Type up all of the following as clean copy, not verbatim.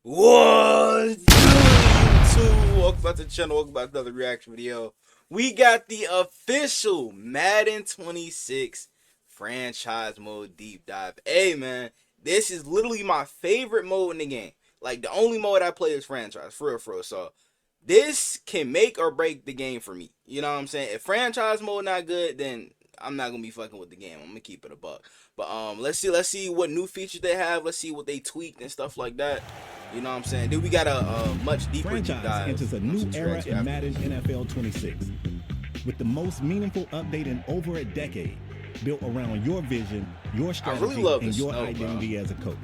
What's good, YouTube? Welcome back to the channel. Welcome back to another reaction video. We got the official Madden 26 franchise mode deep dive. Hey, man, this is literally my favorite mode in the game. Like, the only mode I play is franchise, for real, for real. So, this can make or break the game for me. You know what I'm saying? If franchise mode not good, then I'm not gonna be fucking with the game. I'm gonna keep it a buck. But let's see what new features they have. Let's see what they tweaked and stuff like that. You know what I'm saying? Dude, we got a much deeper franchise dive enters a new era in Madden NFL 26 with the most meaningful update in over a decade, built around your vision, your strategy, and your identity as a coach.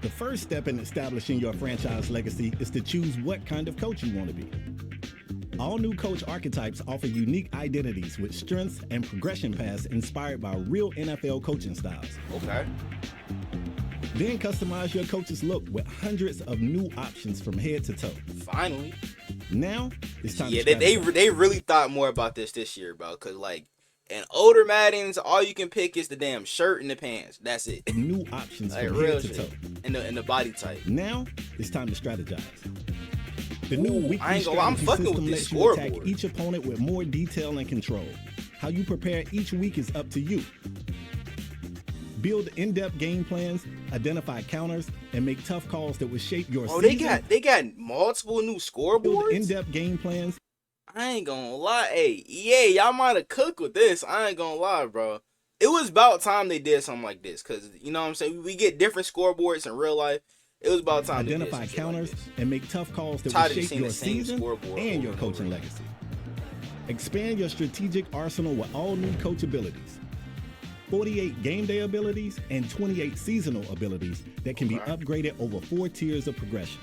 The first step in establishing your franchise legacy is to choose what kind of coach you want to be. All new coach archetypes offer unique identities with strengths and progression paths inspired by real NFL coaching styles. Okay. Then customize your coach's look with hundreds of new options from head to toe. Finally. Now it's time. Yeah, they really thought more about this year, bro. Cause like in older Maddens, all you can pick is the damn shirt and the pants. That's it. New options like from head to toe. And the body type. Now it's time to strategize. The new weekly strategy system lets you attack each opponent with more detail and control. How you prepare each week is up to you. Build in-depth game plans, identify counters, and make tough calls that will shape your season. They got multiple new scoreboards. Build in-depth game plans. I ain't gonna lie, hey, EA, y'all might have cooked with this. I ain't gonna lie, bro. It was about time they did something like this, cause you know what I'm saying. We get different scoreboards in real life. It was about time. Identify counters and make tough calls that will shape your season and your coaching legacy. Expand your strategic arsenal with all new coach abilities. 48 game day abilities and 28 seasonal abilities that can be upgraded over 4 tiers of progression.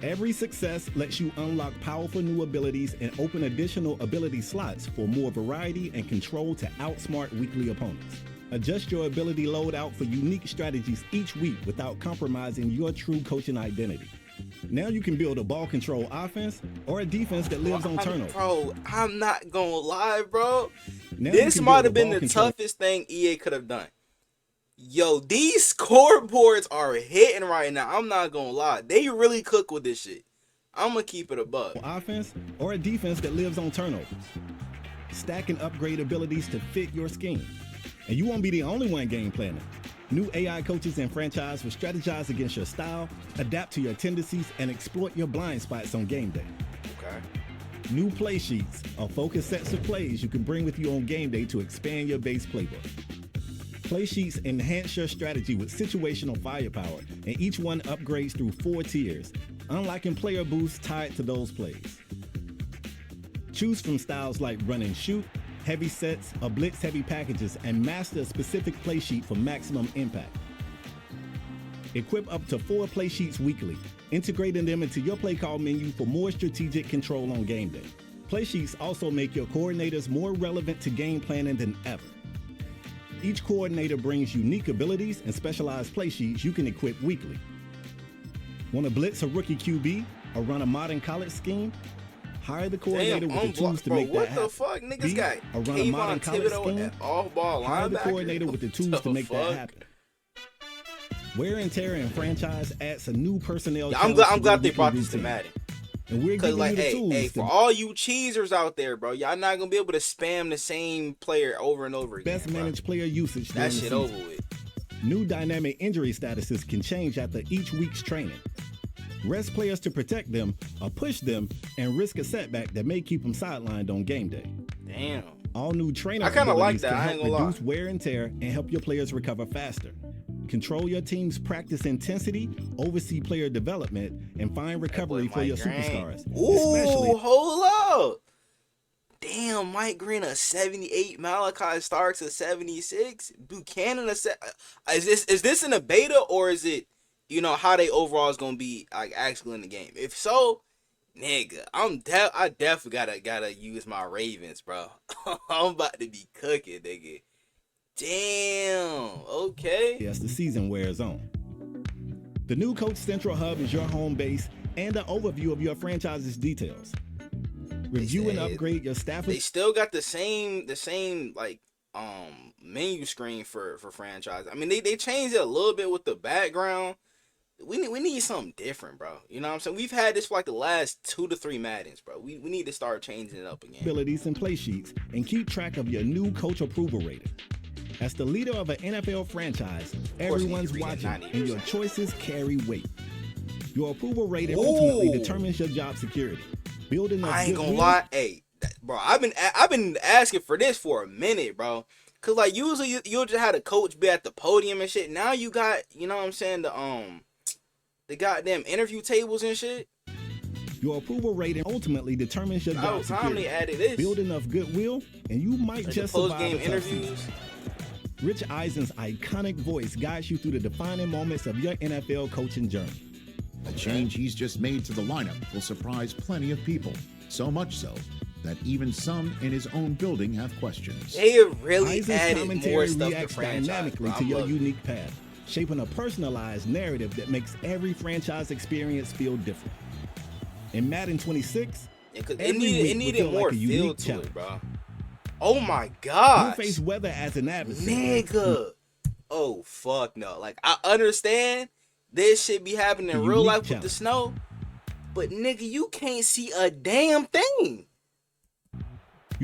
Every success lets you unlock powerful new abilities and open additional ability slots for more variety and control to outsmart weekly opponents. Adjust your ability loadout for unique strategies each week without compromising your true coaching identity. Now you can build a ball control offense or a defense that lives on turnovers. Bro, I'm not gonna lie, bro. This might have been the toughest thing EA could have done. Yo, these scoreboards are hitting right now. I'm not gonna lie. They really cook with this shit. I'm gonna keep it a buck. Offense or a defense that lives on turnovers. Stack and upgrade abilities to fit your scheme. And you won't be the only one game planning. New AI coaches and franchise will strategize against your style, adapt to your tendencies, and exploit your blind spots on game day. Okay. New play sheets are focused sets of plays you can bring with you on game day to expand your base playbook. Play sheets enhance your strategy with situational firepower, and each one upgrades through 4 tiers, unlocking player boosts tied to those plays. Choose from styles like run and shoot, heavy sets, or blitz heavy packages, and master a specific play sheet for maximum impact. Equip up to 4 play sheets weekly, integrating them into your play call menu for more strategic control on game day. Play sheets also make your coordinators more relevant to game planning than ever. Each coordinator brings unique abilities and specialized play sheets you can equip weekly. Want to blitz a rookie QB or run a modern college scheme? Hire the coordinator with the tools to make that happen. What the fuck? Niggas got or run a modern college scheme? Off-ball Hire the linebacker? coordinator with the tools to make that happen. Wear and tear in franchise adds a new personnel. I'm glad they brought this to Madden. And we're giving you the tools. Hey, for all you cheesers out there, bro, y'all not gonna be able to spam the same player over and over again. Best managed player usage. That shit over with. New dynamic injury statuses can change after each week's training. Rest players to protect them or push them and risk a setback that may keep them sidelined on game day. Damn. All new trainer I kind of like abilities that. can I ain't gonna help reduce wear and tear and help your players recover faster. Control your team's practice intensity, oversee player development, and find recovery for your superstars. Ooh, hold up. Damn, Mike Green a 78, Malachi Starks a 76, Buchanan a is this in a beta, or is it, you know, how they overall is gonna be like actually in the game? If so, nigga, I definitely gotta use my Ravens, bro. I'm about to be cooking, nigga. Damn. Okay. As the season wears on. The new Coach Central Hub is your home base and an overview of your franchise's details. Review and upgrade your staff. They still got the same like menu screen for franchise. I mean, they changed it a little bit with the background. we need something different, bro. You know what I'm saying? We've had this for like the last 2 to 3 Maddens, bro. We need to start changing it up again. Abilities and play sheets, and keep track of your new coach approval rating. As the leader of an NFL franchise, everyone's watching, and your choices carry weight. Your approval rating ultimately determines your job security. Building I ain't gonna lie, hey, bro, I've been asking for this for a minute, bro. Cause like usually you'll just have the coach be at the podium and shit. Now you got, you know what I'm saying, the goddamn interview tables and shit. Your approval rating ultimately determines your job security. They added this. Build enough goodwill, and you might like just survive the interviews. Rich Eisen's iconic voice guides you through the defining moments of your NFL coaching journey. A change he's just made to the lineup will surprise plenty of people. So much so that even some in his own building have questions. They have really Eisen's added commentary more stuff reacts to franchise, dynamically bro. to your unique path, shaping a personalized narrative that makes every franchise experience feel different. In Madden 26, it needed more like feel to challenge. it, bro. Oh my god. You face weather as an adversary. Nigga. Oh fuck no. Like I understand this shit be happening in real life with the snow, but nigga, you can't see a damn thing.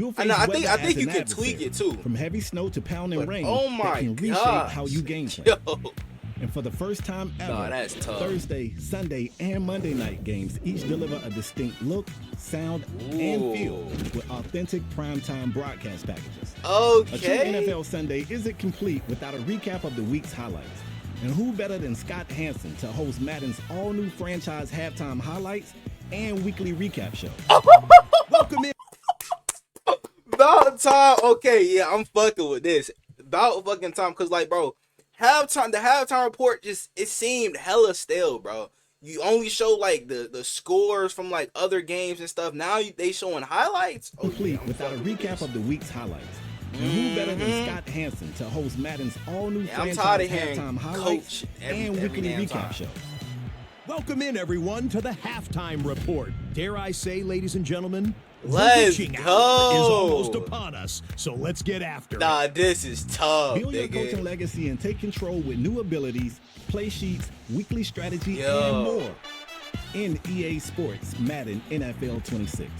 I think you can tweak it too. From heavy snow to pounding rain, oh my that can reshape god, how you game plan. Yo. And for the first time ever, that's tough. Thursday, Sunday, and Monday night games each deliver a distinct look, sound, and feel with authentic primetime broadcast packages. Okay. A true NFL Sunday isn't complete without a recap of the week's highlights. And who better than Scott Hansen to host Madden's all-new franchise halftime highlights and weekly recap show? Welcome in. About time. Okay, yeah, I'm fucking with this. About fucking time, cause like, bro, the halftime report it seemed hella stale, bro. You only show like the scores from like other games and stuff. Now they showing highlights. Complete without a recap of the week's highlights. And who better than Scott Hansen to host Madden's all-new franchise halftime highlights and weekly recap show? Welcome in, everyone, to the halftime report. Dare I say, ladies and gentlemen, let's the go. hour is almost upon us, so let's get after it. Nah, this is tough. Build your coaching legacy and take control with new abilities, play sheets, weekly strategy, and more in EA Sports Madden NFL 26.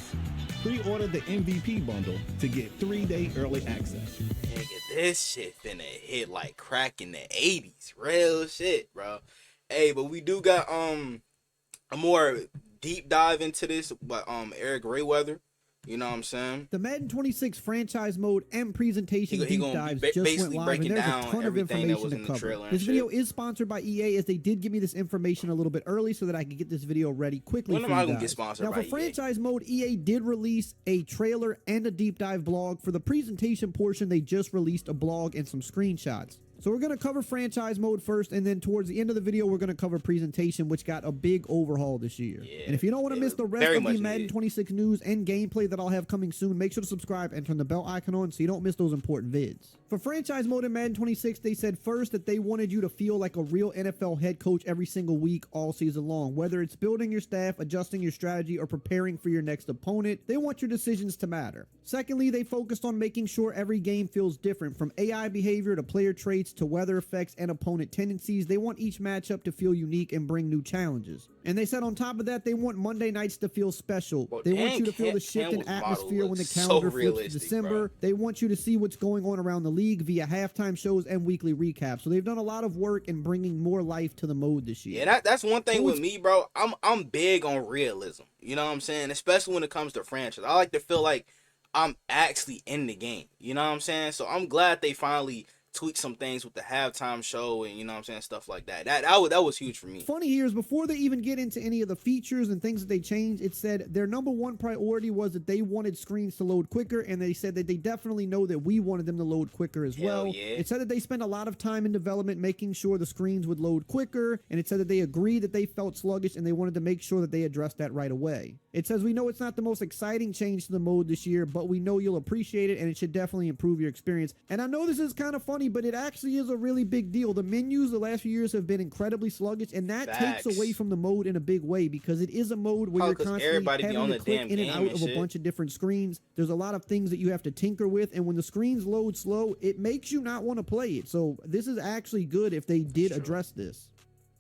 Pre-order the MVP bundle to get 3-day early access. Nigga, this shit finna hit like crack in the 80s. Real shit, bro. Hey, but we do got a more deep dive into this, but Eric Rayweather, you know what I'm saying? The Madden 26 franchise mode and presentation deep dives just went live, and there's a ton of information to cover. This video is sponsored by EA, as they did give me this information a little bit early so that I could get this video ready quickly for you guys. Gonna get sponsored now, by for franchise mode, EA did release a trailer and a deep dive blog. For the presentation portion, they just released a blog and some screenshots. So we're going to cover franchise mode first, and then towards the end of the video, we're going to cover presentation, which got a big overhaul this year. Yeah, and if you don't want to miss the rest of the Madden 26 news and gameplay that I'll have coming soon, make sure to subscribe and turn the bell icon on so you don't miss those important vids. For franchise mode in Madden 26, they said first that they wanted you to feel like a real NFL head coach every single week all season long. Whether it's building your staff, adjusting your strategy, or preparing for your next opponent, they want your decisions to matter. Secondly, they focused on making sure every game feels different, from AI behavior to player traits to weather effects and opponent tendencies. They want each matchup to feel unique and bring new challenges. And they said on top of that, they want Monday nights to feel special. They want you to feel the shift in atmosphere when the calendar flips to December. They want you to see what's going on around the league via halftime shows and weekly recaps. So they've done a lot of work in bringing more life to the mode this year. Yeah, that's one thing with me, bro. I'm big on realism. You know what I'm saying? Especially when it comes to franchise. I like to feel like I'm actually in the game. You know what I'm saying? So I'm glad they finally tweak some things with the halftime show and, you know what I'm saying, stuff like that. That was huge for me. Funny here is, before they even get into any of the features and things that they changed, it said their number one priority was that they wanted screens to load quicker, and they said that they definitely know that we wanted them to load quicker as well. Yeah. It said that they spent a lot of time in development making sure the screens would load quicker, and it said that they agreed that they felt sluggish and they wanted to make sure that they addressed that right away. It says, we know it's not the most exciting change to the mode this year, but we know you'll appreciate it, and it should definitely improve your experience. And I know this is kind of funny, but it actually is a really big deal. The menus the last few years have been incredibly sluggish, and that takes away from the mode in a big way, because it is a mode where you're constantly having to click in and out of a bunch of different screens. There's a lot of things that you have to tinker with, and when the screens load slow, it makes you not want to play it. So this is actually good if they did address this.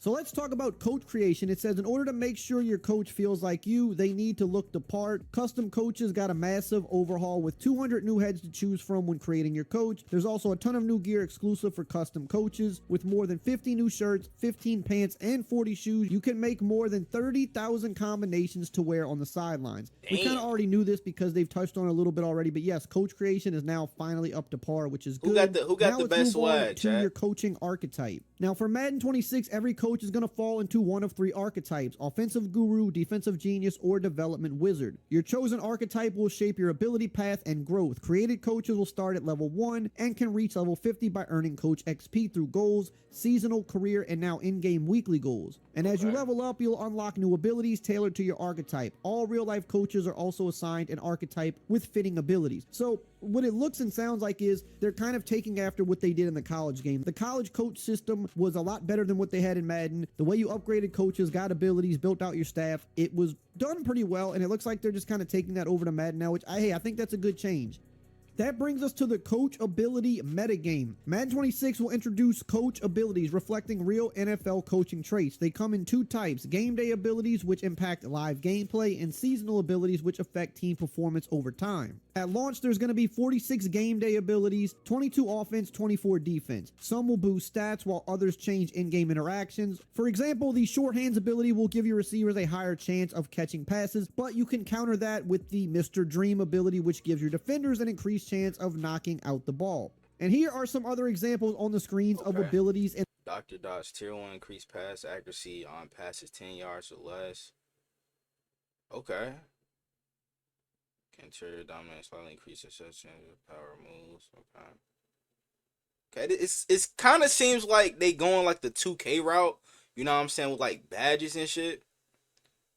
So let's talk about coach creation. It says in order to make sure your coach feels like you, they need to look the part. Custom coaches got a massive overhaul with 200 new heads to choose from when creating your coach. There's also a ton of new gear exclusive for custom coaches with more than 50 new shirts, 15 pants, and 40 shoes. You can make more than 30,000 combinations to wear on the sidelines. We kind of already knew this because they've touched on it a little bit already, but yes, coach creation is now finally up to par, which is good. Who got now the let's best move on swag, to chat? your coaching archetype. Now for Madden 26, every coach is going to fall into one of 3 archetypes: offensive guru, defensive genius, or development wizard. Your chosen archetype will shape your ability path and growth. Created coaches will start at level 1 and can reach level 50 by earning coach XP through goals, seasonal, career, and now in-game weekly goals. And as you level up, you'll unlock new abilities tailored to your archetype. All real-life coaches are also assigned an archetype with fitting abilities. So what it looks and sounds like is they're kind of taking after what they did in the college game. The college coach system was a lot better than what they had in Madden. The way you upgraded coaches, got abilities, built out your staff, it was done pretty well, and it looks like they're just kind of taking that over to Madden now, which I think that's a good change. That brings us to the coach ability metagame. Madden 26 will introduce coach abilities reflecting real NFL coaching traits. They come in 2 types: game day abilities, which impact live gameplay, and seasonal abilities, which affect team performance over time. At launch, there's going to be 46 game day abilities, 22 offense, 24 defense. Some will boost stats while others change in-game interactions. For example, the short hands ability will give your receivers a higher chance of catching passes, but you can counter that with the Mr. Dream ability, which gives your defenders an increased chance of knocking out the ball. And here are some other examples on the screens of abilities. And Dr. Dot's tier 1 increased pass accuracy on passes 10 yards or less. Okay. Interior dominance slightly increases such power moves. Okay. It's kind of seems like they going like the 2K route. You know what I'm saying, with like badges and shit.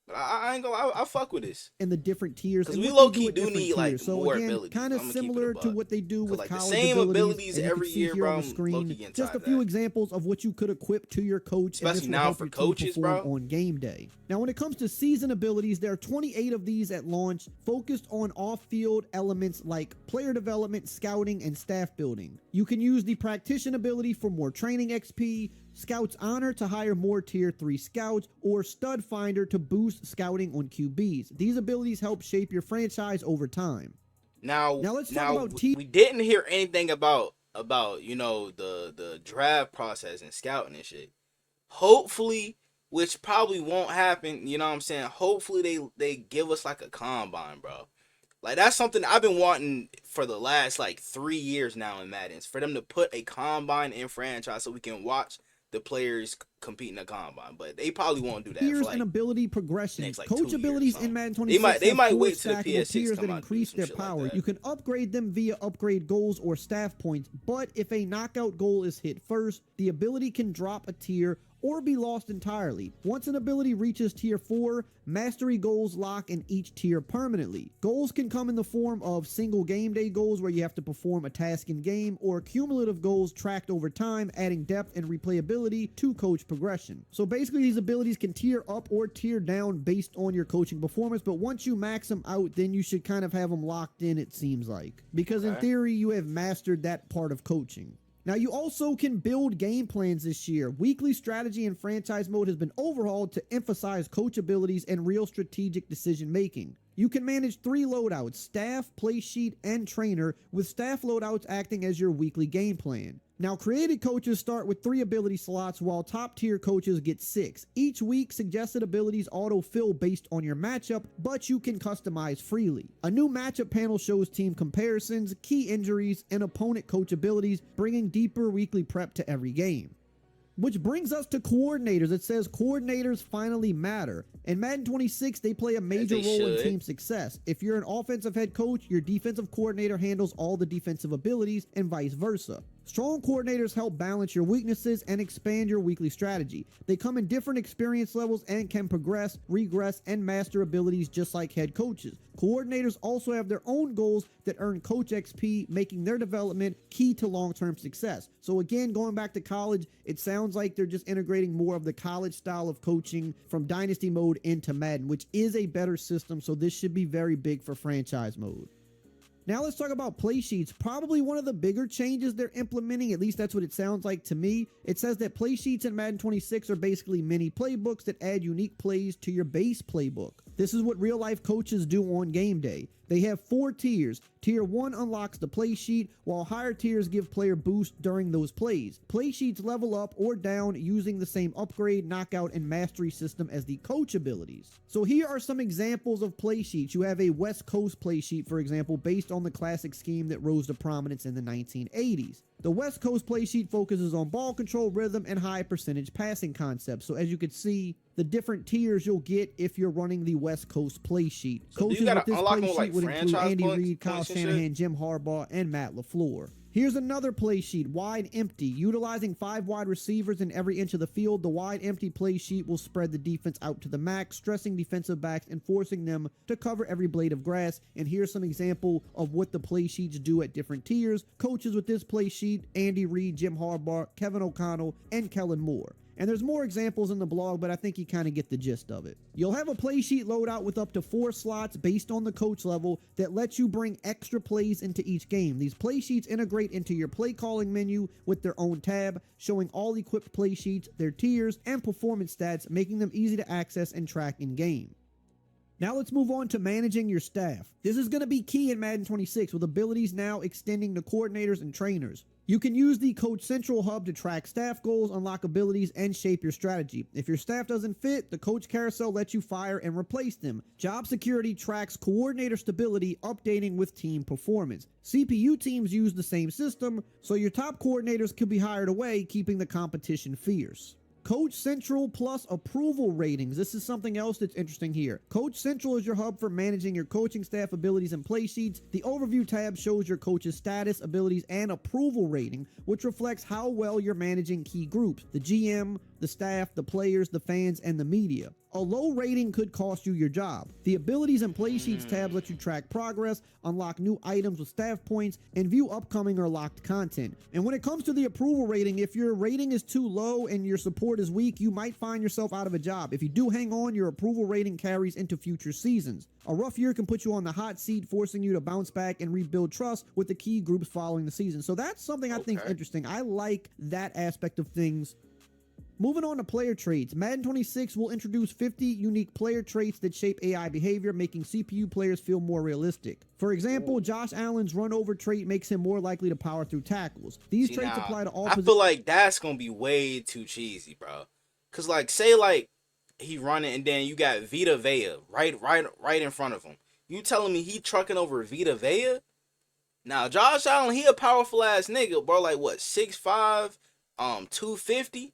But I ain't gonna. I fuck with this. And the different tiers, because and we what they low do key with do different need like tiers. So more again, abilities. kind of I'ma keep it a similar to buck. what they do with like the college same abilities, abilities and you every can see year, here bro. on the I'm screen low-key getting just a tired of few that. examples of what you could equip to your coach, and this Especially will now help for your team coaches, perform bro. on game day. Now, when it comes to season abilities, there are 28 of these at launch, focused on off-field elements like player development, scouting, and staff building. You can use the practitioner ability for more training XP, Scout's Honor to hire more Tier 3 scouts, or Stud Finder to boost scouting on QBs. These abilities help shape your franchise over time. Now let's talk about we didn't hear anything about you know the draft process and scouting and shit. Hopefully, which probably won't happen, you know what I'm saying? Hopefully they give us like a combine, bro. Like that's something I've been wanting for the last like 3 years now in Madden, for them to put a combine in franchise so we can watch the players compete in the combine. But they probably won't do that tiers for like and ability progression. next, like, Coach 2 abilities years, in Madden They 26 might have 4 wait till the stackable PS6 tiers come that out and do increase some their shit like power. that. You can upgrade them via upgrade goals or staff points, but if a knockout goal is hit first, the ability can drop a tier or be lost entirely. Once an ability reaches tier 4, mastery goals lock in each tier permanently. Goals can come in the form of single game day goals where you have to perform a task in game, or cumulative goals tracked over time, adding depth and replayability to coach progression. So basically these abilities can tier up or tier down based on your coaching performance, but once you max them out, then you should kind of have them locked in, it seems like. Because in theory, you have mastered that part of coaching. Now, you also can build game plans this year. Weekly strategy and franchise mode has been overhauled to emphasize coach abilities and real strategic decision making. You can manage 3 loadouts: staff, play sheet, and trainer, with staff loadouts acting as your weekly game plan. Now, created coaches start with 3 ability slots, while top tier coaches get 6. Each week, suggested abilities auto-fill based on your matchup, but you can customize freely. A new matchup panel shows team comparisons, key injuries, and opponent coach abilities, bringing deeper weekly prep to every game. Which brings us to coordinators. It says coordinators finally matter. In Madden 26, they play a major role in team success. If you're an offensive head coach, your defensive coordinator handles all the defensive abilities, and vice versa. Strong coordinators help balance your weaknesses and expand your weekly strategy. They come in different experience levels and can progress, regress, and master abilities just like head coaches. Coordinators also have their own goals that earn coach XP, making their development key to long-term success. So again, going back to college, it sounds like they're just integrating more of the college style of coaching from Dynasty mode into Madden, which is a better system, so this should be very big for franchise mode. Now let's talk about play sheets. Probably one of the bigger changes they're implementing, at least that's what it sounds like to me. It says that play sheets in Madden 26 are basically mini playbooks that add unique plays to your base playbook. This is what real life coaches do on game day. They have 4 tiers. Tier 1 unlocks the play sheet, while higher tiers give player boosts during those plays. Play sheets level up or down using the same upgrade, knockout, and mastery system as the coach abilities. So here are some examples of play sheets. You have a West Coast play sheet, for example, based on the classic scheme that rose to prominence in the 1980s. The West Coast play sheet focuses on ball control, rhythm, and high percentage passing concepts. So as you can see, the different tiers you'll get if you're running the West Coast play sheet. So Coaches with this play sheet would include Andy Reid, Kyle Shanahan, Jim Harbaugh, and Matt LaFleur. Here's another play sheet, wide empty. Utilizing 5 wide receivers in every inch of the field, the wide empty play sheet will spread the defense out to the max, stressing defensive backs and forcing them to cover every blade of grass. And here's some example of what the play sheets do at different tiers. Coaches with this play sheet, Andy Reid, Jim Harbaugh, Kevin O'Connell, and Kellen Moore. And there's more examples in the blog, but I think you kind of get the gist of it. You'll have a play sheet loadout with up to 4 slots based on the coach level that lets you bring extra plays into each game. These play sheets integrate into your play calling menu with their own tab, showing all equipped play sheets, their tiers, and performance stats, making them easy to access and track in game. Now let's move on to managing your staff. This is going to be key in Madden 26, with abilities now extending to coordinators and trainers. You can use the Coach Central hub to track staff goals, unlock abilities, and shape your strategy. If your staff doesn't fit, the Coach Carousel lets you fire and replace them. Job Security tracks coordinator stability, updating with team performance. CPU teams use the same system, so your top coordinators could be hired away, keeping the competition fierce. Coach Central plus approval ratings. This is something else that's interesting here. Coach Central is your hub for managing your coaching staff abilities and play sheets. The overview tab shows your coach's status, abilities, and approval rating, which reflects how well you're managing key groups: the GM, the staff, the players, the fans, and the media. A low rating could cost you your job. The abilities and play sheets tab lets you track progress, unlock new items with staff points, and view upcoming or locked content. And when it comes to the approval rating, if your rating is too low and your support is weak, you might find yourself out of a job. If you do hang on, your approval rating carries into future seasons. A rough year can put you on the hot seat, forcing you to bounce back and rebuild trust with the key groups following the season. So that's something I think is interesting. I like that aspect of things. Moving on to player traits, Madden 26 will introduce 50 unique player traits that shape AI behavior, making CPU players feel more realistic. For example, Josh Allen's run over trait makes him more likely to power through tackles. These traits apply to all positions. I feel like that's gonna be way too cheesy, bro. Cause like, say like he running and then you got Vita Vea right in front of him. You telling me he trucking over Vita Vea? Now Josh Allen, he a powerful ass nigga, bro. Like what, 6'5", 250.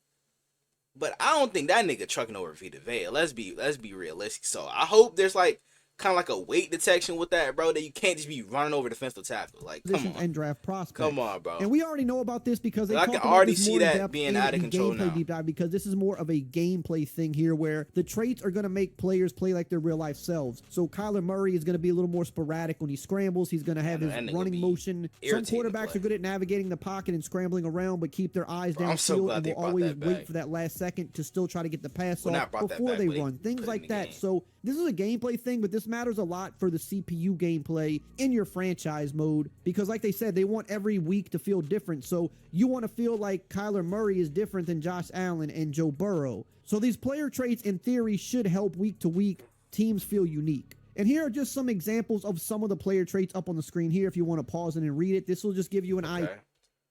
But I don't think that nigga trucking over Vita Vea. Let's be realistic. So I hope there's like kind of like a weight detection with that, bro, that you can't just be running over defensive tackles. Like, come on. And draft prospects. Come on, bro. And we already know about this because they I talk can about already this see more in that depth being in out of control gameplay now. deep dive, because this is more of a gameplay thing here where the traits are going to make players play like their real life selves. So Kyler Murray is going to be a little more sporadic when he scrambles. He's going to have his running motion. Some quarterbacks are good at navigating the pocket and scrambling around, but keep their eyes downfield and will always wait for that last second to still try to get the pass off before they run. Things like that. So this is a gameplay thing, but this matters a lot for the CPU gameplay in your franchise mode, because like they said, they want every week to feel different. So you want to feel like Kyler Murray is different than Josh Allen and Joe Burrow. So these player traits in theory should help week to week teams feel unique. And here are just some examples of some of the player traits up on the screen here if you want to pause it and read it. This will just give you an idea.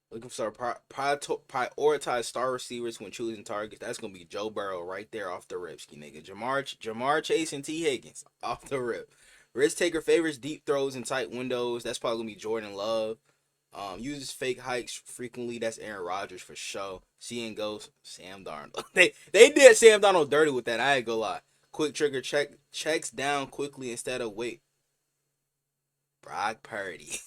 Looking for prioritize star receivers when choosing targets. That's gonna be Joe Burrow right there off the rip, ski nigga. Jamar Chase and T Higgins off the rip. Risk taker favors deep throws and tight windows. That's probably gonna be Jordan Love. Uses fake hikes frequently. That's Aaron Rodgers for sure. Seeing ghosts, Sam Darnold. they did Sam Darnold dirty with that. I ain't gonna lie. Quick trigger checks down quickly instead of wait. Brock Purdy.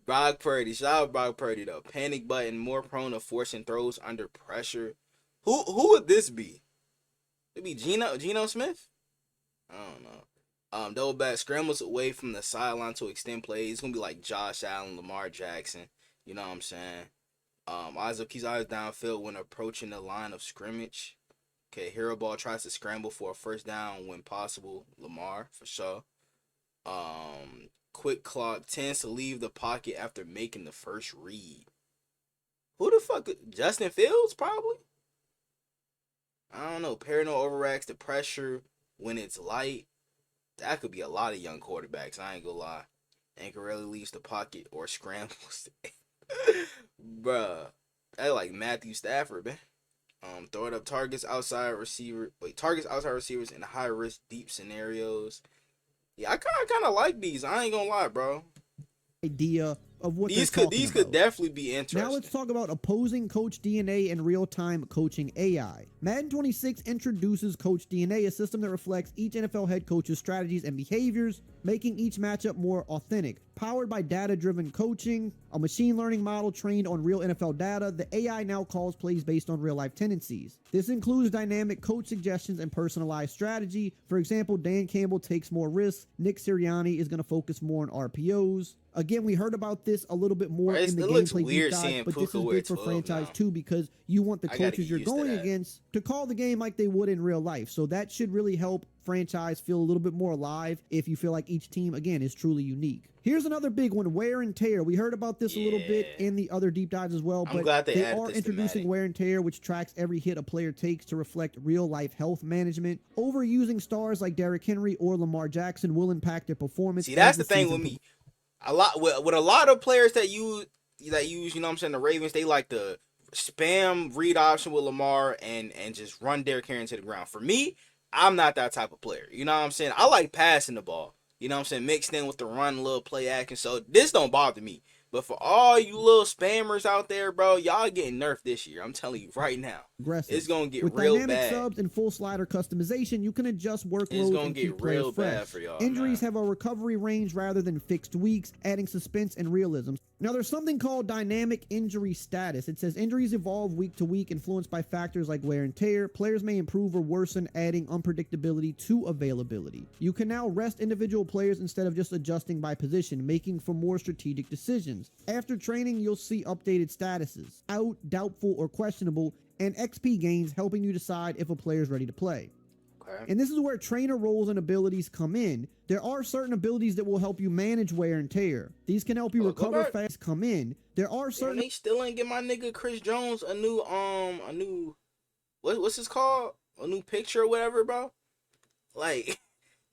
Brock Purdy. Shout out Brock Purdy though. Panic button, more prone to forcing throws under pressure. Who would this be? It'd be Geno Smith? I don't know. Double back scrambles away from the sideline to extend plays. It's gonna be like Josh Allen, Lamar Jackson. You know what I'm saying? Keeps eyes downfield when approaching the line of scrimmage. Okay, hero ball tries to scramble for a first down when possible. Lamar for sure. quick clock, tends to leave the pocket after making the first read. Who the fuck? Justin Fields, probably? I don't know. Paranoid overreacts to pressure when it's light. That could be a lot of young quarterbacks. I ain't gonna lie. And can rarely leaves the pocket or scrambles. Bruh. That like Matthew Stafford, man. Throw it up targets outside receivers in high risk deep scenarios. Yeah, I kind of like these. I ain't gonna lie, bro. Idea of what These they're could talking could about. definitely be interesting. Now let's talk about opposing coach DNA and real-time coaching AI. Madden 26 introduces Coach DNA, a system that reflects each NFL head coach's strategies and behaviors, making each matchup more authentic. Powered by data-driven coaching, a machine learning model trained on real NFL data, the AI now calls plays based on real-life tendencies. This includes dynamic coach suggestions and personalized strategy. For example, Dan Campbell takes more risks. Nick Sirianni is going to focus more on RPOs. Again, we heard about this a little bit more in the gameplay deep dive, but this is good for franchise too because you want the coaches you're going against to call the game like they would in real life. So that should really help franchise feel a little bit more alive if you feel like each team, again, is truly unique. Here's another big one, wear and tear. We heard about this a little bit in the other deep dives as well, but they are introducing wear and tear, which tracks every hit a player takes to reflect real-life health management. Overusing stars like Derrick Henry or Lamar Jackson will impact their performance. See, that's the thing with me. A lot with a lot of players that use, you know what I'm saying, the Ravens, they like to spam read option with Lamar and just run Derrick Henry into the ground. For me, I'm not that type of player. You know what I'm saying? I like passing the ball. You know what I'm saying? Mixed in with the run, little play action. So this don't bother me. But for all you little spammers out there, bro, y'all getting nerfed this year. I'm telling you right now. Aggressive. It's going to get with real dynamic bad. subs and full slider customization, you can adjust workload It's going and to keep get real players bad fresh. for y'all. Injuries have a recovery range rather than fixed weeks, adding suspense and realism. Now, there's something called dynamic injury status. It says injuries evolve week to week, influenced by factors like wear and tear. Players may improve or worsen, adding unpredictability to availability. You can now rest individual players instead of just adjusting by position, making for more strategic decisions. After training, you'll see updated statuses: out, doubtful, or questionable, and XP gains, helping you decide if a player is ready to play. And this is where trainer roles and abilities come in. There are certain abilities that will help you manage wear and tear. These can help you recover fast. Come in. There are certain. They still ain't get my nigga Chris Jones a new what's this called? A new picture or whatever, bro. Like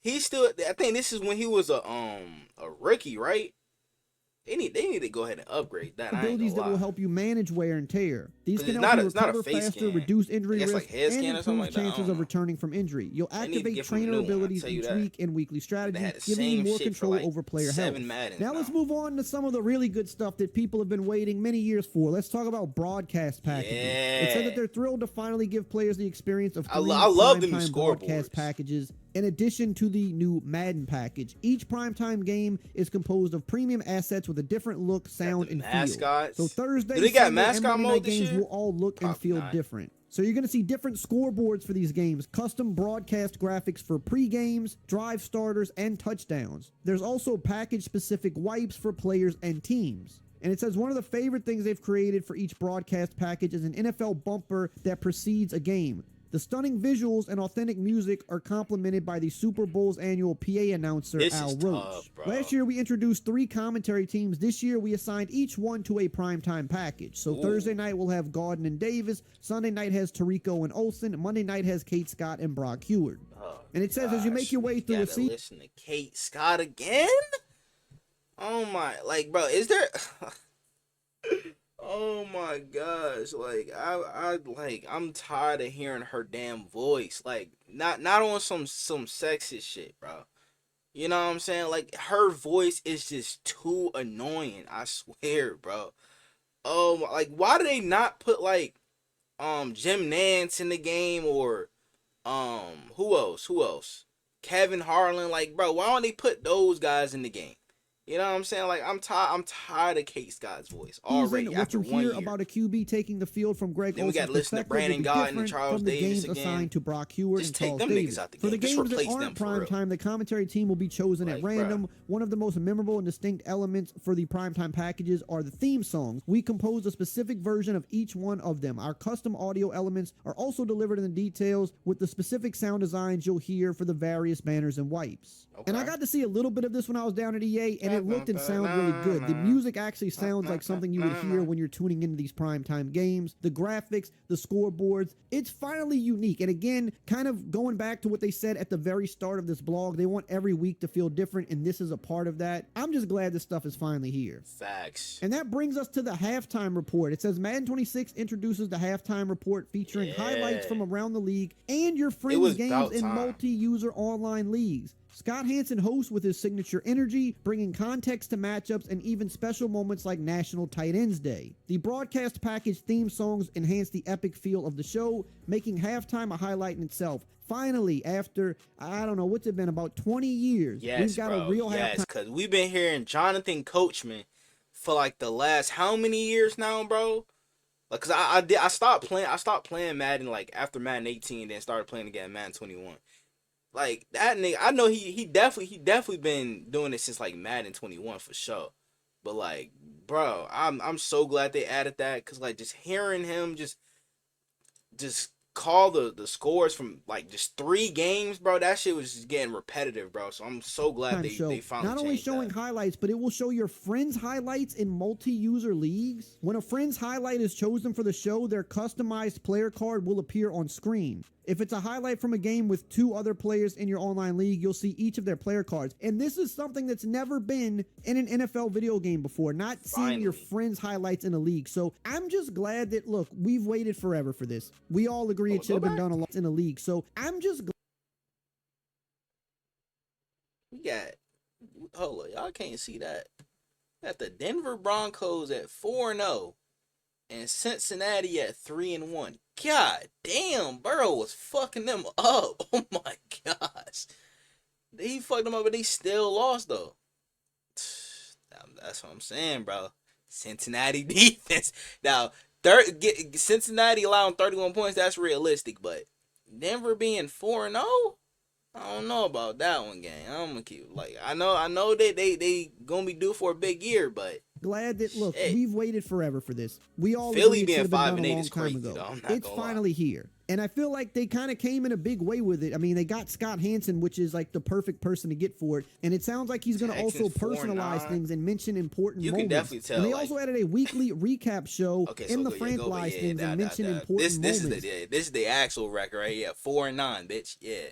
he's still. I think this is when he was a rookie, right? They need to go ahead and upgrade that. Abilities that will help you manage wear and tear. These can help you it's not a recover face faster, scan. reduce injury risk, like head and scan or something improve like that. chances of returning from injury. You'll activate trainer abilities each week in weekly strategy, had the giving you same more shit for, control like, over player 7 health. Maddens Now now. let's move on to some of the really good stuff that people have been waiting many years for. Let's talk about broadcast packages. It said that they're thrilled to finally give players the experience of three I love the new primetime broadcast scoreboards. packages. In addition to the new Madden package, each primetime game is composed of premium assets with a different look, sound, and feel. So Thursday, do they got Sunday, and mascot Monday mode night this games year? will all look and feel different. So you're going to see different scoreboards for these games, custom broadcast graphics for pre-games, drive starters, and touchdowns. There's also package-specific wipes for players and teams. And it says one of the favorite things they've created for each broadcast package is an NFL bumper that precedes a game. The stunning visuals and authentic music are complemented by the Super Bowl's annual PA announcer, Al Roach. Last year, we introduced 3 commentary teams. This year, we assigned each one to a primetime package. So Thursday night, we'll have Gordon and Davis. Sunday night has Tirico and Olsen. Monday night has Kate Scott and Brock Heward. And it says as you make your way through a season... listen to Kate Scott again? Oh my... Like, bro, is there... Oh my gosh, like I'm tired of hearing her damn voice. Like not on some sexist shit, bro. You know what I'm saying? Like her voice is just too annoying, I swear, bro. Oh, like why do they not put like Jim Nance in the game or who else? Kevin Harlan, like bro, why don't they put those guys in the game? You know what I'm saying? Like I'm tired of Kate Scott's voice Season, already what after you 1 hear year. about a QB taking the field from Greg Then we Olson's gotta listen to perspective will Brandon be Gott and different Charles from the Davis games again. assigned to Brock Hewitt Just and take Charles them Davis. niggas out the For the game. Just games that replace them aren't for prime real. time, the commentary team will be chosen at Like, random. bruh. One of the most memorable and distinct elements for the primetime packages are the theme songs. We compose a specific version of each one of them. Our custom audio elements are also delivered in the details with the specific sound designs you'll hear for the various banners and wipes. And I got to see a little bit of this when I was down at EA, and it looked and sounded really good. The music actually sounds like something you would hear when you're tuning into these primetime games. The graphics, the scoreboards, it's finally unique. And again, kind of going back to what they said at the very start of this blog, they want every week to feel different, and this is a part of that. I'm just glad this stuff is finally here. Facts. And that brings us to the halftime report. It says Madden 26 introduces the halftime report featuring highlights from around the league and your friends' games in multi-user online leagues. Scott Hansen hosts with his signature energy, bringing context to matchups and even special moments like National Tight Ends Day. The broadcast package theme songs enhance the epic feel of the show, making halftime a highlight in itself. Finally, after, I don't know, what's it been, about 20 years, we've got a real halftime. Because we've been hearing Jonathan Coachman for like the last how many years now, bro? Like, cause I stopped playing Madden like after Madden 18, then started playing again Madden 21. Like that nigga, I know he definitely been doing it since like Madden 21 for sure. But like, bro, I'm so glad they added that, cause like just hearing him just call the scores from like just 3 games, bro, that shit was just getting repetitive, bro. So I'm so glad they finally not only showing that. highlights, but it will show your friends' highlights in multi-user leagues. When a friend's highlight is chosen for the show, their customized player card will appear on screen. If it's a highlight from a game with 2 other players in your online league, you'll see each of their player cards. And this is something that's never been in an NFL video game before, not seeing your friends' highlights in a league. So I'm just glad that, look, we've waited forever for this. We all agree it should have been done a lot in a league. So I'm just glad. We got, hold on, y'all can't see that. We got the Denver Broncos at 4-0 and Cincinnati at 3-1. God damn, Burrow was fucking them up. Oh my gosh. He fucked them up, but they still lost though. That's what I'm saying, bro. Cincinnati defense. Now, Cincinnati allowing 31 points, that's realistic, but Denver being 4-0? I don't know about that one, gang. I'm gonna keep I know they gonna be due for a big year, but glad that, look, we've waited forever for this. We all Philly agree it should being have been 5-8 done a long is time crazy, ago. though. I'm not It's gonna finally here. And I feel like they kind of came in a big way with it. I mean, they got Scott Hansen, which is like the perfect person to get for it. And it sounds like he's going to also personalize things and mention important moments. You can definitely tell. And they also added a weekly recap show in the franchise things and mention important moments. This is the actual record right here. 4-9, bitch. Yeah.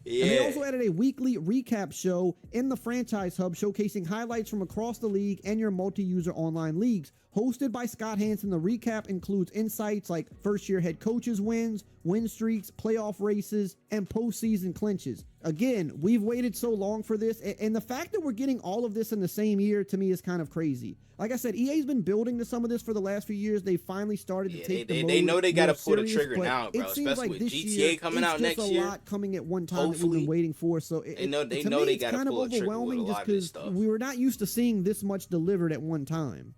Yeah. And they also added a weekly recap show in the franchise hub showcasing highlights from across the league and your multi-user online leagues. Hosted by Scott Hansen, the recap includes insights like first-year head coaches wins, win streaks, playoff races, and postseason clinches. Again, we've waited so long for this, and the fact that we're getting all of this in the same year to me is kind of crazy. Like I said, EA's been building to some of this for the last few years. They finally started to take the mode. They know they got to pull the serious, trigger now, bro. It seems Especially like with this GTA year, coming out next year. It's just a lot coming at one time that we've been waiting for. So they know they got to kind of pull the trigger with a overwhelming just lot of this because stuff. we were not used to seeing this much delivered at one time.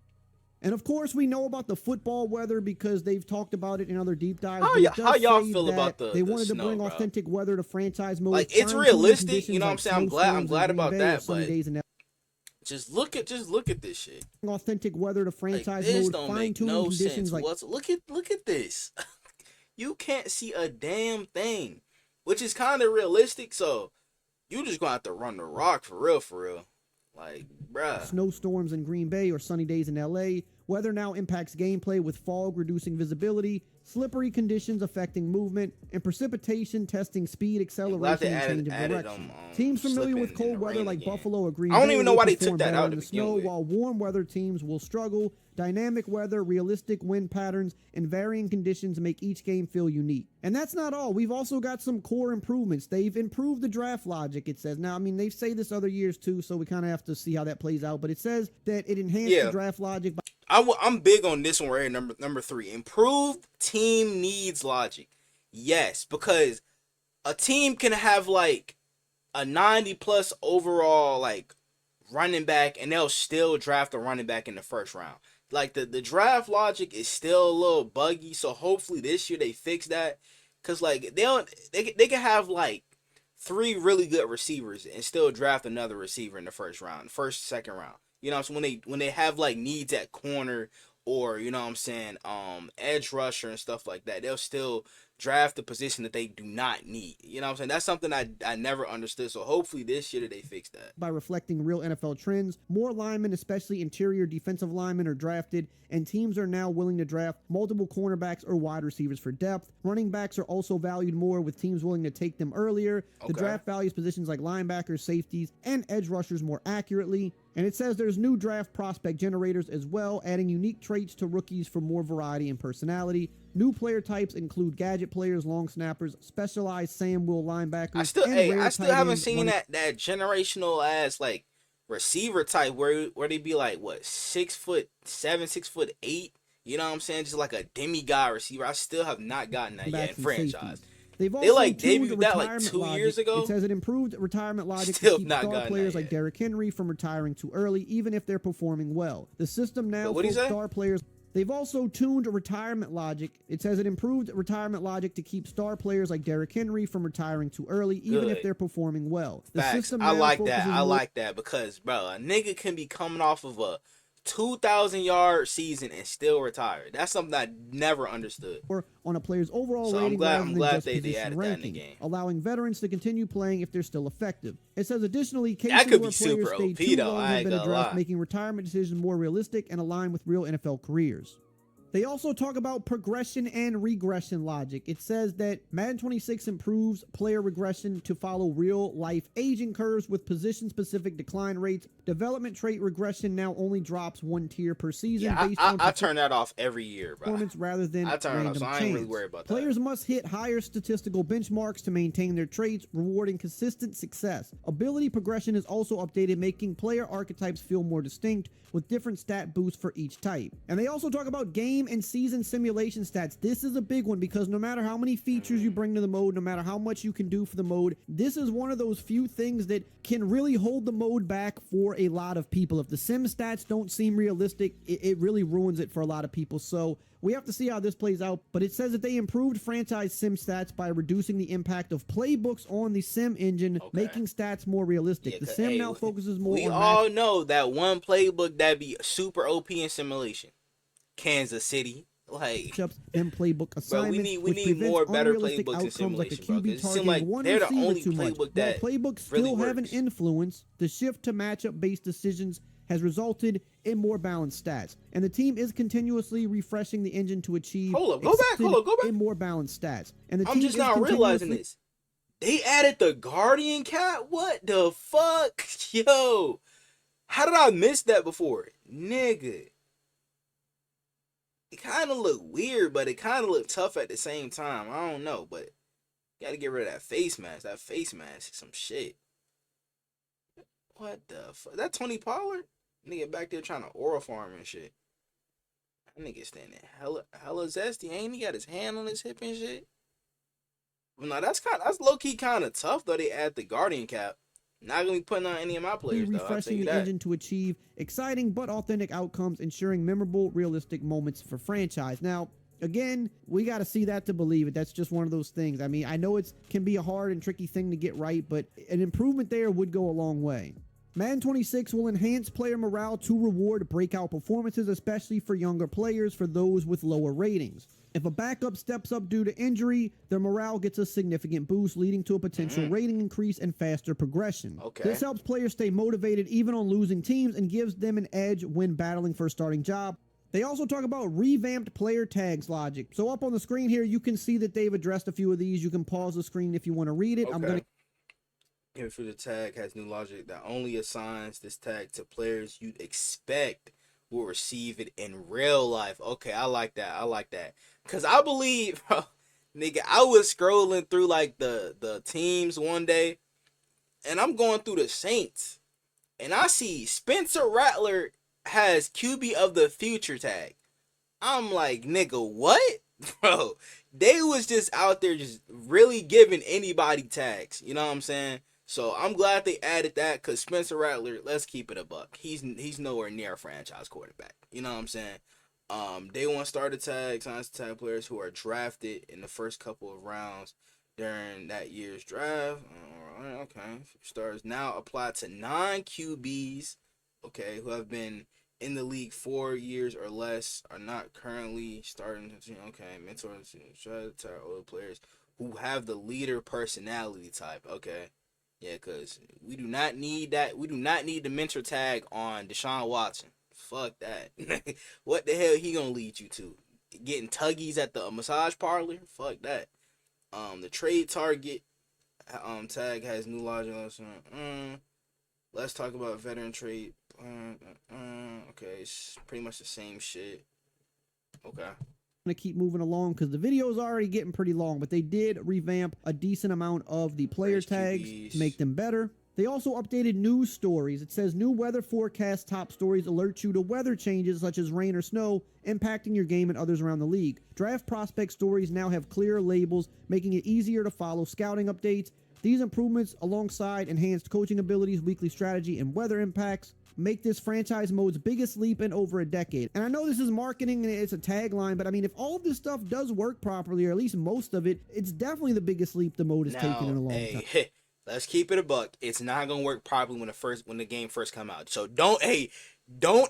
And of course, we know about the football weather because they've talked about it in other deep dives. How y'all feel about they wanted snow, to bring bro? authentic weather to franchise mode? Like, it's realistic, you know what I'm saying? I'm glad about that, but just look at this shit. Authentic weather to franchise this mode, don't fine make tuning no conditions. sense. Look at this. You can't see a damn thing, which is kind of realistic. So you just gonna have to run the rock for real. Like, bruh. Snowstorms in Green Bay or sunny days in LA. Weather now impacts gameplay with fog reducing visibility, slippery conditions affecting movement, and precipitation testing speed, acceleration, and change of direction. Teams familiar with cold weather like Buffalo or Green Bay I don't even know why they perform took that better out in to the begin snow, with. while warm weather teams will struggle. Dynamic weather, realistic wind patterns, and varying conditions make each game feel unique. And that's not all. We've also got some core improvements. They've improved the draft logic, it says. Now, I mean, they say this other years too, so we kind of have to see how that plays out. But it says that it enhanced the draft logic by I'm big on this one right here, number 3. Improved team needs logic. Yes, because a team can have like a 90+ overall like running back, and they'll still draft a running back in the first round. Like the draft logic is still a little buggy, so hopefully this year they fix that. Cause like they can have like 3 really good receivers and still draft another receiver in the first round, first, second round. You know, so when they have like needs at corner or, you know what I'm saying, edge rusher and stuff like that, they'll still draft the position that they do not need. You know what I'm saying? That's something I never understood. So hopefully this year that they fix that. By reflecting real NFL trends, more linemen, especially interior defensive linemen, are drafted, and teams are now willing to draft multiple cornerbacks or wide receivers for depth. Running backs are also valued more, with teams willing to take them earlier. The draft values positions like linebackers, safeties, and edge rushers more accurately. And it says there's new draft prospect generators as well, adding unique traits to rookies for more variety and personality. New player types include gadget players, long snappers, specialized Sam Will linebackers. I still haven't seen that generational ass like receiver type where they be like what 6'7", 6'8". You know what I'm saying? Just like a demigod receiver. I still have not gotten that yet in franchise. They've also like debuted that like 2 years ago. It says it improved retirement logic Still to keep not star players like yet. Derrick Henry from retiring too early, even if they're performing well. The system now for star players. They've also tuned retirement logic. It says it improved retirement logic to keep star players like Derrick Henry from retiring too early, even if they're performing well. The system I now like that. focuses I more like that because, bro, a nigga can be coming off of a 2,000-yard season and still retire. That's something I never understood. on a player's overall So rating I'm glad they position added ranking, that in the game. allowing veterans to continue playing if they're still effective. It says additionally, That cases could where be players super stayed OP too though, long I have ain't been gonna addressed, lie. making retirement decisions more realistic and aligned with real NFL careers. They also talk about progression and regression logic. It says that Madden 26 improves player regression to follow real-life aging curves with position-specific decline rates. Development trait regression now only drops 1 tier per season based on I turn that off every year, bro. performance rather than I turn it random off, so I ain't chance. really worried about that. Players must hit higher statistical benchmarks to maintain their traits, rewarding consistent success. Ability progression is also updated, making player archetypes feel more distinct, with different stat boosts for each type. And they also talk about game and season simulation stats. This is a big one because no matter how many features you bring to the mode, no matter how much you can do for the mode, this is one of those few things that can really hold the mode back for a lot of people. If the sim stats don't seem realistic, it really ruins it for a lot of people. So we have to see how this plays out, but it says that they improved franchise sim stats by reducing the impact of playbooks on the sim engine, making stats more realistic. The sim now focuses more on... We all know that one playbook that be super OP in simulation. Kansas City. Like, and playbook assignments, we need more better playbooks in simulation, like a bro. QB It seems like they're the only playbook that playbooks really still have an works. influence. The shift to matchup-based decisions has resulted in more balanced stats, and the team is continuously refreshing the engine to achieve Go back. in more balanced stats. And the I'm team just is not realizing continuously- this. They added the Guardian Cat? What the fuck? Yo. How did I miss that before? Nigga. It kind of looked weird, but it kind of looked tough at the same time. I don't know, but you gotta get rid of that face mask. That face mask is some shit. What the fuck? That Tony Pollard? Nigga back there trying to aura farm and shit. That nigga standing hella zesty. Ain't he got his hand on his hip and shit? Well, no, that's low key kind of tough though. They add the Guardian Cap. Not gonna be putting on any of my players though. I'll tell refreshing you the that. engine to achieve exciting but authentic outcomes, ensuring memorable, realistic moments for franchise. Now, again, we got to see that to believe it. That's just one of those things. I mean, I know it can be a hard and tricky thing to get right, but an improvement there would go a long way. Madden 26 will enhance player morale to reward breakout performances, especially for younger players, for those with lower ratings. If a backup steps up due to injury, their morale gets a significant boost, leading to a potential rating increase and faster progression. This helps players stay motivated even on losing teams and gives them an edge when battling for a starting job. They also talk about revamped player tags logic. So up on the screen here, you can see that they've addressed a few of these. You can pause the screen if you want to read it. I'm going to... Here for the tag has new logic that only assigns this tag to players you'd expect will receive it in real life. Okay, I like that. Cause I believe, bro, nigga, I was scrolling through like the teams one day, and I'm going through the Saints, and I see Spencer Rattler has QB of the future tag. I'm like, nigga, what? Bro, they was just out there just really giving anybody tags. You know what I'm saying? So I'm glad they added that because Spencer Rattler, let's keep it a buck. He's nowhere near a franchise quarterback. You know what I'm saying? Day one starter tag, signs tag players who are drafted in the first couple of rounds during that year's draft. All right, okay. Stars now apply to non-QBs, okay, who have been in the league 4 years or less, are not currently starting. Okay, mentors, older players who have the leader personality type. Okay, yeah, because we do not need that. We do not need the mentor tag on Deshaun Watson. Fuck that. What the hell he gonna lead you to? Getting tuggies at the massage parlor? Fuck that. The trade target tag has new logic. Let's talk about veteran trade. Okay, it's pretty much the same shit. Okay. To keep moving along because the video is already getting pretty long, but they did revamp a decent amount of the player tags QBs to make them better. They also updated news stories. It says new weather forecast top stories alert you to weather changes such as rain or snow impacting your game and others around the league. Draft prospect stories now have clearer labels, making it easier to follow scouting updates. These improvements, alongside enhanced coaching abilities, weekly strategy, and weather impacts, make this franchise mode's biggest leap in over a decade. And I know this is marketing and it's a tagline, but I mean, if all of this stuff does work properly, or at least most of it, it's definitely the biggest leap the mode has taken in a long time. Let's keep it a buck. It's not gonna work properly when the game first come out. So don't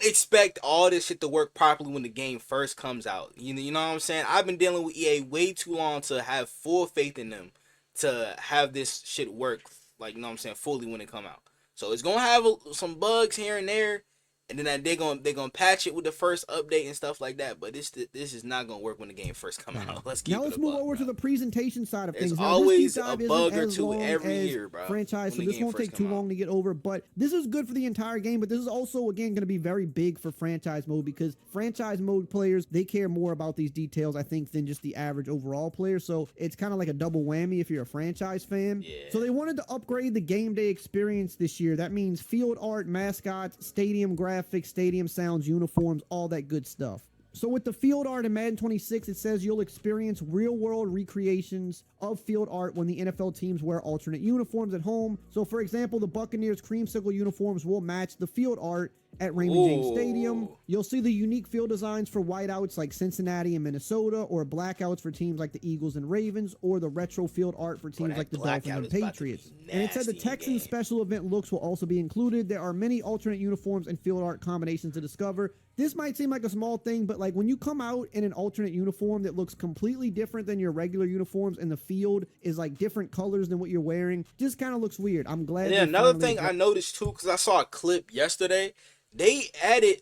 expect all this shit to work properly when the game first comes out. You know what I'm saying? I've been dealing with EA way too long to have full faith in them to have this shit work, like, you know what I'm saying, fully when it come out. So it's gonna have some bugs here and there, and then they're gonna patch it with the first update and stuff like that. But this is not gonna work when the game first come out. Let's move over to the presentation side of things. There's now, always this deep a dive bug isn't or as two long every as year, bro. franchise, so when the this game won't first take too come out. long to get over. But this is good for the entire game. But this is also, again, going to be very big for franchise mode because franchise mode players, they care more about these details, I think, than just the average overall player. So it's kind of like a double whammy if you're a franchise fan. Yeah. So they wanted to upgrade the game day experience this year. That means field art, mascots, stadium graphics, stadium sounds, uniforms, all that good stuff. So with the field art in Madden 26, it says you'll experience real-world recreations of field art when the NFL teams wear alternate uniforms at home. So for example, the Buccaneers creamsicle uniforms will match the field art at Raymond James Stadium. You'll see the unique field designs for whiteouts like Cincinnati and Minnesota, or blackouts for teams like the Eagles and Ravens, or the retro field art for teams like the Dolphins and Patriots. And it said the Texans special event looks will also be included. There are many alternate uniforms and field art combinations to discover. This might seem like a small thing, but like when you come out in an alternate uniform that looks completely different than your regular uniforms and the field is like different colors than what you're wearing, just kind of looks weird. I'm glad. Yeah, another thing I noticed too, because I saw a clip yesterday, they added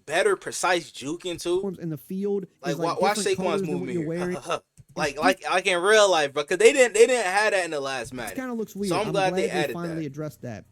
better precise juking too. In the field, like watch Saquon's movement here. like in real life, bro, because they didn't have that in the last match. It kind of looks weird. So I'm glad they added finally addressed that.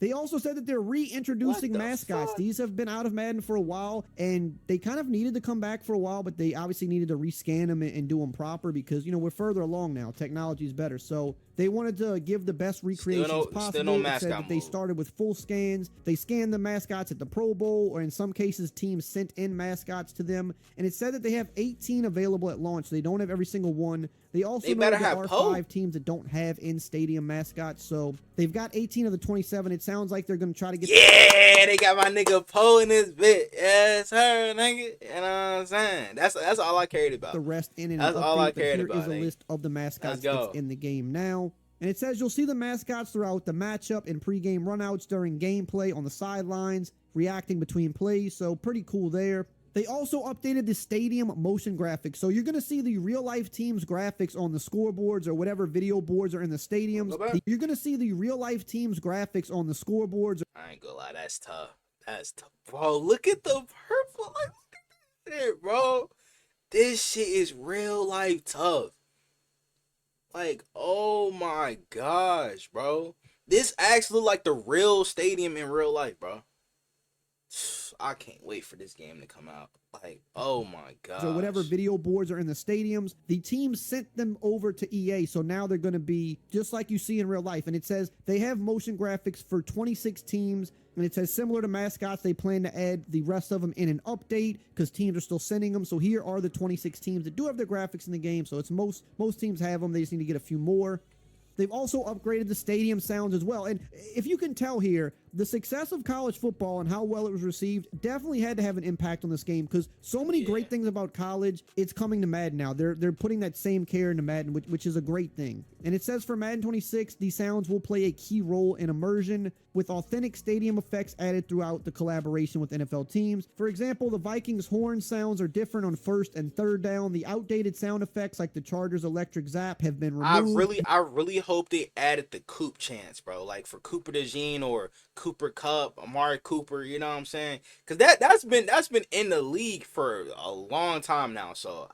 They also said that they're reintroducing mascots. These have been out of Madden for a while, and they kind of needed to come back for a while, but they obviously needed to rescan them and do them proper because, you know, we're further along now. Technology is better. So they wanted to give the best recreations possible. Still no mascot said that they started with full scans. They scanned the mascots at the Pro Bowl, or in some cases, teams sent in mascots to them. And it said that they have 18 available at launch. They don't have every single one. They also know there are 5 teams that don't have in-stadium mascots, so they've got 18 of the 27. It sounds like they're going to try to get... Yeah, they got my nigga Poe in this bit. Yes, sir, nigga. You know what I'm saying? That's all I cared about. The rest in and that's all I cared about. Here is nigga. a list of the mascots that's in the game now. And it says you'll see the mascots throughout the matchup and pregame runouts during gameplay on the sidelines, reacting between plays, so pretty cool there. They also updated the stadium motion graphics. So you're going to see the real-life team's graphics on the scoreboards or whatever video boards are in the stadiums. You're going to see the real-life team's graphics on the scoreboards. I ain't gonna lie, that's tough. That's tough. Bro, look at the purple. Like, look at that shit, bro. This shit is real-life tough. Like, oh my gosh, bro. This actually look like the real stadium in real life, bro. I can't wait for this game to come out. Like, oh my god. So whatever video boards are in the stadiums, the team sent them over to EA, so now they're going to be just like you see in real life. And it says they have motion graphics for 26 teams, and it says similar to mascots, they plan to add the rest of them in an update because teams are still sending them. So here are the 26 teams that do have their graphics in the game. So it's most teams have them. They just need to get a few more. They've also upgraded the stadium sounds as well. And if you can tell here, the success of college football and how well it was received definitely had to have an impact on this game, because so many great things about college, it's coming to Madden now. They're putting that same care into Madden, which is a great thing. And it says for Madden 26, these sounds will play a key role in immersion, with authentic stadium effects added throughout the collaboration with NFL teams. For example, the Vikings horn sounds are different on first and third down. The outdated sound effects like the Chargers electric zap have been removed. I really hope they added the Coop chants, bro. Like for Cooper DeJean or Cooper Cup, Amari Cooper, you know what I'm saying? Because that's been in the league for a long time now. So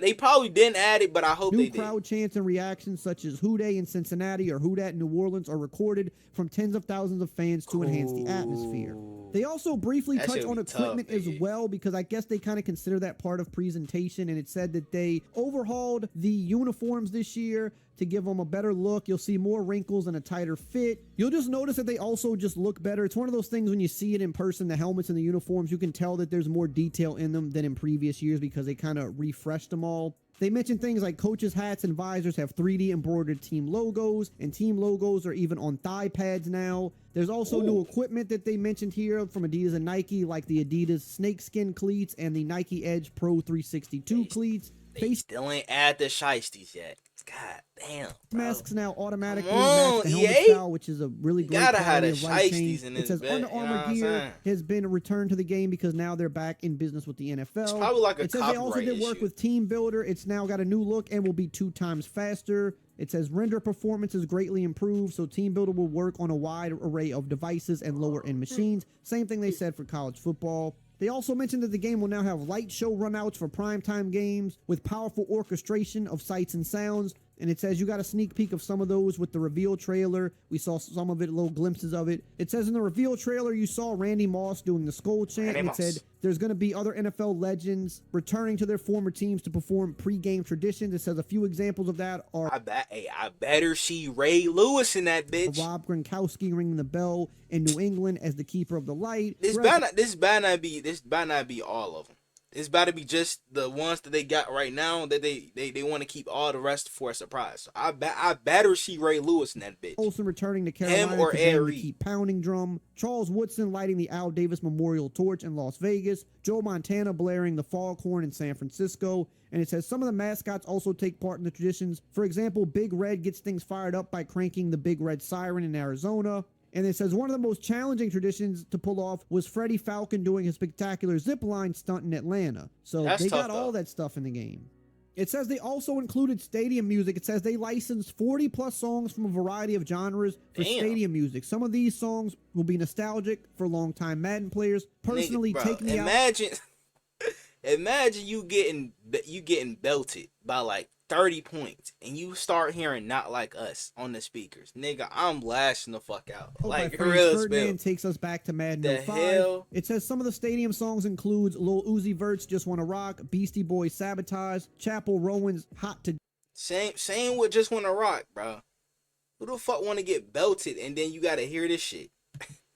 they probably didn't add it, but I hope they New did. crowd chants and reactions such as Who Dey in Cincinnati or Who Dat in New Orleans are recorded from tens of thousands of fans to enhance the atmosphere. They also briefly That touch shit on be equipment tough, as nigga. well, because I guess they kind of consider that part of presentation, and it said that they overhauled the uniforms this year to give them a better look. You'll see more wrinkles and a tighter fit. You'll just notice that they also just look better. It's one of those things when you see it in person, the helmets and the uniforms, you can tell that there's more detail in them than in previous years because they kind of refreshed them all. They mentioned things like coaches' hats and visors have 3D embroidered team logos, and team logos are even on thigh pads now. There's also new equipment that they mentioned here from Adidas and Nike, like the Adidas snakeskin cleats and the Nike Edge Pro 362 cleats. They still ain't add the shiesties yet. God damn, bro. Masks now automatically Come on, match the helmet EA. style, which is a really great Gotta have quality the of light shiesties change. in It this says bit, Under you know Armour what I'm gear saying? has been returned to the game because now they're back in business with the NFL. It's probably like a It says they also copyright did work issue. with Team Builder. It's now got a new look and will be 2 times faster. It says render performance is greatly improved, so Team Builder will work on a wide array of devices and lower-end machines. Same thing they said for college football. They also mentioned that the game will now have light show runouts for primetime games with powerful orchestration of sights and sounds. And it says you got a sneak peek of some of those with the reveal trailer. We saw some of it, little glimpses of it. It says in the reveal trailer you saw Randy Moss doing the skull chant. Randy And it Moss. said there's going to be other NFL legends returning to their former teams to perform pre-game traditions. It says a few examples of that are I better see Ray Lewis in that bitch. Rob Gronkowski ringing the bell in New England as the keeper of the light. This better not be all of them. It's about to be just the ones that they got right now that they want to keep all the rest for a surprise. So I better see Ray Lewis in that bitch. Olsen returning to Carolina or to bang Ed the Reed. keep pounding drum. Charles Woodson lighting the Al Davis Memorial Torch in Las Vegas. Joe Montana blaring the foghorn in San Francisco. And it says some of the mascots also take part in the traditions. For example, Big Red gets things fired up by cranking the Big Red Siren in Arizona. And it says one of the most challenging traditions to pull off was Freddie Falcon doing his spectacular zip line stunt in Atlanta. So That's they tough, got all though. that stuff in the game. It says they also included stadium music. It says they licensed 40 plus songs from a variety of genres for Damn. stadium music. Some of these songs will be nostalgic for longtime Madden players. Personally, Nigga, bro, Take Me Out. imagine you getting belted by like 30 points and you start hearing Not Like Us on the speakers. Nigga, I'm blasting the fuck out. By Like Franz real Ferdinand spill. takes us back to Madden The 05. hell? It says some of the stadium songs includes Lil Uzi Vert's Just Wanna Rock, Beastie Boys Sabotage, Chapel Rowan's Hot to Same with Just Wanna Rock, bro. Who the fuck want to get belted and then you gotta hear this shit?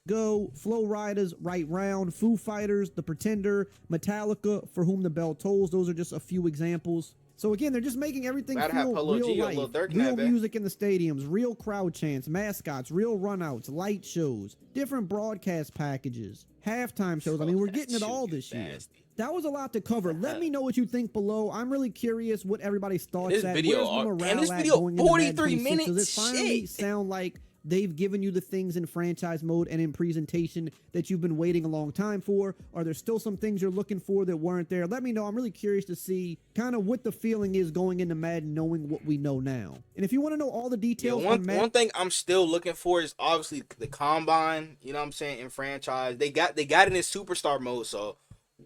Go, Flow Riders, Right Round, Foo Fighters, The Pretender, Metallica, For Whom the Bell Tolls. Those are just a few examples. So again, they're just making everything Gotta have feel Polo real G or life. Lil Durk in Real that bit. music in the stadiums, real crowd chants, mascots, real runouts, light shows, different broadcast packages, halftime shows. I mean, we're getting it all this year. Nasty. That was a lot to cover. Let me know what you think below. I'm really curious what everybody's thoughts This at. video, Where's the and morale this at video, going into Madden 43 26? Does it minutes, finally shit. sound like they've given you the things in franchise mode and in presentation that you've been waiting a long time for? Are there still some things you're looking for that weren't there? Let me know. I'm really curious to see kind of what the feeling is going into Madden, knowing what we know now. And if you want to know all the Yeah, details on Madden, one thing I'm still looking for is obviously the combine, you know what I'm saying, in franchise. They got it in superstar mode, so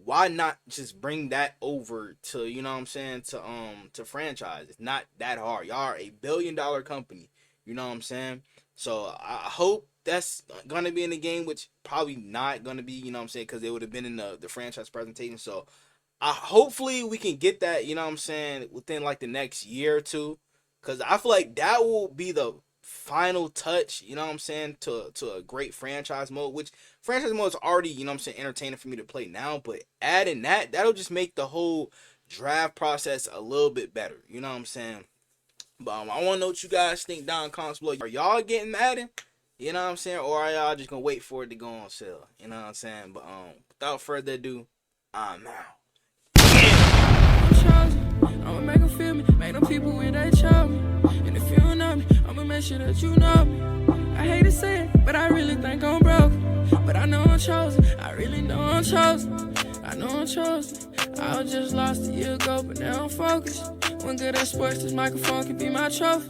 why not just bring that over to, you know what I'm saying, to franchise? It's not that hard. Y'all are a $1 billion company, you know what I'm saying? So I hope that's gonna be in the game, which probably not gonna be, you know what I'm saying, because they would have been in the franchise presentation. So hopefully we can get that, you know what I'm saying, within like the next year or two. Cause I feel like that will be the final touch, you know what I'm saying, to a great franchise mode, which franchise mode is already, you know what I'm saying, entertaining for me to play now, but adding that'll just make the whole draft process a little bit better, you know what I'm saying? But I want to know what you guys think down in the comments below. Are y'all getting Madden? You know what I'm saying? Or are y'all just going to wait for it to go on sale? You know what I'm saying? But without further ado, I'm out. I'ma make them feel me, make them people when they show me. And if you don't know me, I'ma make sure that you know me. I hate to say it, but I really think I'm broke. But I know I'm chosen, I really know I'm chosen. I know I'm chosen. I was just lost a year ago, but now I'm focused. When good at sports, this microphone can be my trophy.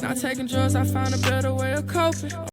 Not taking drugs, I found a better way of coping.